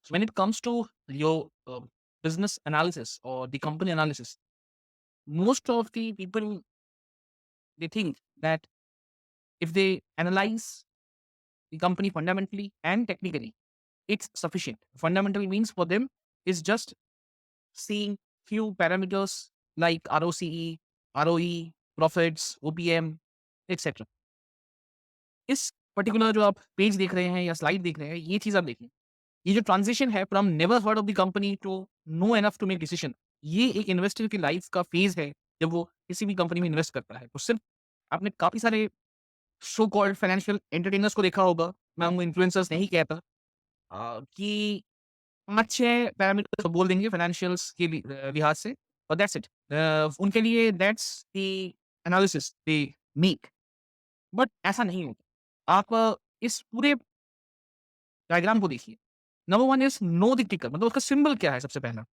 So when it comes to your business analysis or the company analysis, most of the people they think that if they analyze the company fundamentally and technically, it's sufficient. Fundamental means for them is just seeing few parameters like ROCE, ROE, profits, OPM, etc. इस particular जो आप page देख रहे हैं या slide देख रहे हैं, ये चीज़ आप देखिए। ये जो ट्रांज़िशन है from never heard of the company to know enough to make decision, ये एक इन्वेस्टर की लाइफ़ का फेज़ है, जब वो किसी भी कंपनी में इन्वेस्ट करता है। तो सिर्फ़ आपने काफ़ी सारे सो कॉल्ड फाइनेंशियल एंटरटेनर्स को देखा होगा, मैं उनको इन्फ्लुएंसर्स नहीं कहता कि 5-6 पैरामीटर्स बोल देंगे फाइनेंशियल्स के लिहाज से और दैट्स इट। उनके लिए that's the analysis they make, but ऐसा नहीं होता। आप इस पूरे डायग्राम को देखिए। नंबर 1 इज़ नो द टिकर, मतलब उसका सिंबल क्या है सबसे पहला?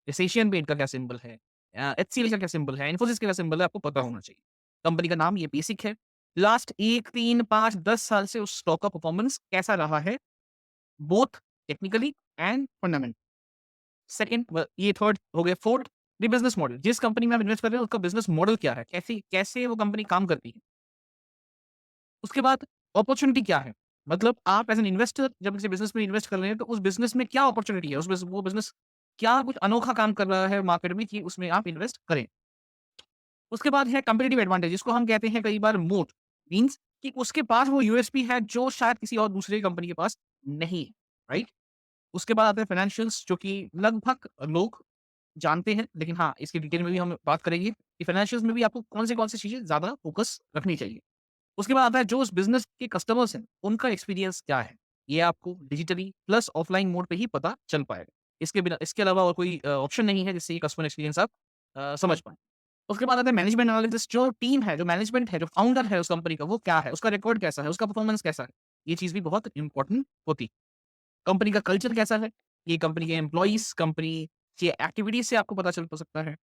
जैसे एशियन पेंट का क्या सिंबल है? एचसीएल का क्या सिंबल है? इन्फोसिस का क्या सिंबल है? आपको पता होना चाहिए। कंपनी का नाम ये बेसिक है। लास्ट 1, 3, 5, 10 साल से उस स्टॉक का परफॉर्मेंस कैसा रहा है? Both technically and fundamental. Second ये थर्ड हो गया। Fourth, the business model. जिस कंपनी में आप इन्वेस्ट कर रहे हो उसका बिज़नेस मॉडल क्या है? कैसे कैसे वो कंपनी काम करती है? उसके बाद अपॉर्च्युनिटी क्या है? मतलब आप एज़ एन इन्वेस्टर जब किसी बिज़नेस में इन्वेस्ट कर रहे हैं तो उस बिज़नेस में क्या अपॉर्च्युनिटी है? उस वो बिज़नेस क्या कुछ अनोखा काम कर रहा है मार्केट में कि उसमें आप इन्वेस्ट करें? उसके बाद है कम्पेटिटिव एडवांटेज, जिसको हम कहते हैं कई बार मोट, मीन्स कि उसके पास वो यूएसपी है जो शायद किसी और दूसरे कंपनी के पास नहीं है, राइट? उसके बाद आते हैं फाइनेंशियल्स, जो कि लगभग लोग जानते हैं, लेकिन हाँ, इसकी डिटेल में भी हम बात करेंगे कि फाइनेंशियल्स में भी आपको कौन सी चीज़ें ज़्यादा फ़ोकस रखनी चाहिए। उसके बाद आता है जो उस बिज़नेस के कस्टमर्स हैं, उनका एक्सपीरियंस क्या है? ये आपको डिजिटली प्लस ऑफलाइन मोड पे ही पता चल पाएगा। इसके अलावा और कोई ऑप्शन नहीं है जिससे ये कस्टमर एक्सपीरियंस आप समझ पाएँ। उसके बाद आता है मैनेजमेंट एनालिसिस, जो टीम है, जो मैनेजमेंट है, जो फाउंडर है उस कंपनी का, वो क्या है? उसका रिकॉर्ड कैसा है? उसका परफॉर्मेंस कैसा है? ये चीज़ भी बहुत इम्पोर्टेंट होती है। कंपनी का कल्चर कैसा है? ये कंपनी के एम्प्लॉइज़, कंपनी की एक्टिविटीज़ से आपको पता चल तो सकता है।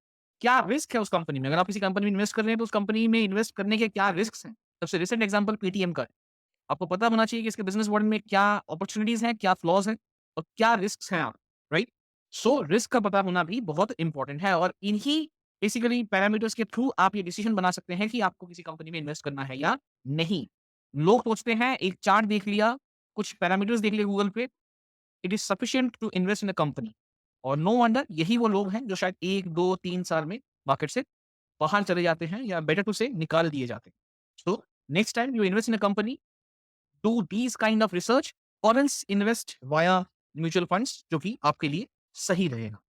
क्या रिस्क है उस कंपनी में? अगर आप किसी कंपनी में इन्वेस्ट कर रहे हैं, तो उस कंपनी में इन्वेस्ट करने के क्या रिस्क्स हैं? सबसे रिसेंट एग्ज़ाम्पल पेटीएम का है। आपको पता होना चाहिए कि इसके बिज़नेस मॉडल में क्या अपॉर्च्युनिटीज़ हैं, क्या फ्लॉज़ हैं और क्या रिस्क्स हैं राइट? सो रिस्क का पता होना भी बहुत इम्पोर्टेंट है और इन्हीं बेसिकली पैरामीटर्स के थ्रू आप ये डिसीज़न बना सकते हैं कि आपको किसी कंपनी में इन्वेस्ट करना है या नहीं। लोग सोचते हैं एक चार्ट देख लिया, कुछ पैरामीटर्स देख लिए गूगल पे, it is sufficient to invest in a company, और नो वंडर यही वो लोग हैं जो शायद 1, 2, 3 साल में मार्केट से बाहर चले जाते हैं या बेटर टू से निकाल दिए जाते हैं। So next time you invest in a company, do these kind of research और else invest via mutual funds, जो कि आपके लिए सही रहेगा।